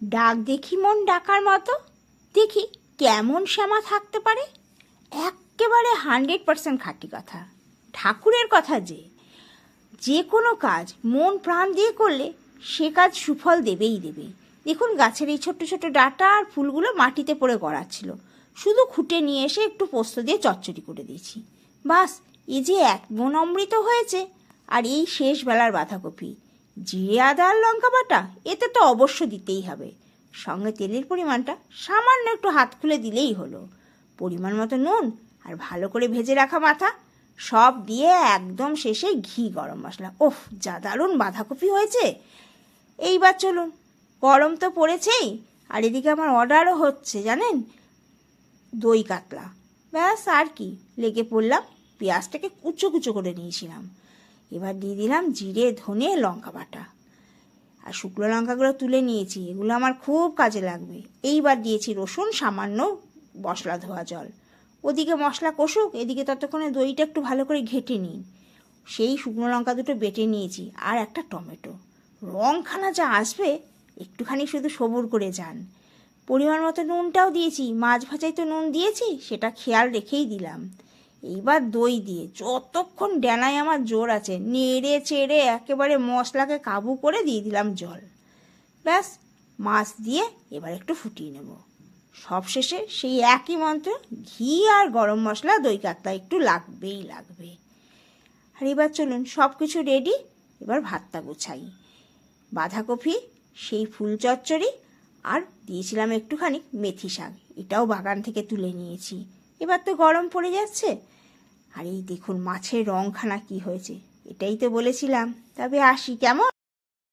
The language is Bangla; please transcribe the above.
ডাক দেখি মন ডাকার মতো, দেখি কেমন শ্যামা থাকতে পারে। একেবারে 100% খাঁটি কথা, ঠাকুরের কথা। যে কোনো কাজ মন প্রাণ দিয়ে করলে সে কাজ সুফল দেবেই দেবে। দেখুন গাছের এই ছোট্ট ছোট্ট ডাঁটা আর ফুলগুলো মাটিতে পড়ে গড়াচ্ছিল, শুধু খুঁটে নিয়ে এসে একটু পোস্ত দিয়ে চচ্চড়ি করে দিয়েছি। বাস, এ যে এক মন অমৃত হয়েছে। আর এই শেষ বেলার বাঁধাকপি, জিরে আদা আর লঙ্কা বাটা, এতে তো অবশ্য দিতেই হবে। সঙ্গে তেলের পরিমাণটা সামান্য একটু হাত খুলে দিলেই হলো। পরিমাণ মতো নুন আর ভালো করে ভেজে রাখা মাথা, সব দিয়ে একদম শেষে ঘি, গরম মশলা। ওফ, যা দারুণ বাঁধাকপি হয়েছে। এইবার চলুন, গরম তো পড়েছেই, আর এদিকে আমার অর্ডারও হচ্ছে জানেন, দই কাতলা। ব্যাস, আর কি, লেগে পড়লাম। পেঁয়াজটাকে কুচো কুচো করে নিয়েছিলাম। এবার দিয়ে দিলাম জিরে, ধনে, লঙ্কা বাটা। আর শুকনো লঙ্কাগুলো তুলে নিয়েছি, এগুলো আমার খুব কাজে লাগবে। এইবার দিয়েছি রসুন, সামান্য মশলা ধোয়া জল। ওদিকে মশলা কষুক, এদিকে ততক্ষণে দইটা একটু ভালো করে ঘেটে নিই। সেই শুকনো লঙ্কা দুটো বেটে নিয়েছি, আর একটা টমেটো। রংখানা যা আসবে, একটুখানি শুধু সবুর করে যান। পরিমাণ মতো নুনটাও দিয়েছি, মাছ ভাজাই তো নুন দিয়েছি, সেটা খেয়াল রেখেই দিলাম। এইবার দই দিয়ে যতক্ষণ ডানায় আমার জোর আছে নেড়ে চেড়ে একেবারে মশলাকে কাবু করে দিয়ে দিলাম জল। ব্যাস, মাছ দিয়ে এবার একটু ফুটিয়ে নেব। সবশেষে সেই একই মন্ত্র, ঘি আর গরম মশলা, দই কাতলা একটু লাগবেই লাগবে। আর এবার চলুন, সব কিছু রেডি, এবার ভাতটা গোছাই। বাঁধাকপি, সেই ফুল চচ্চড়ি, আর দিয়েছিলাম একটুখানি মেথি শাক, এটাও বাগান থেকে তুলে নিয়েছি। এবার তো গরম পড়ে যাচ্ছে। আর এই দেখুন মাছের রংখানা কি হয়েছে, এটাই তো বলেছিলাম। তবে আসি, কেমন?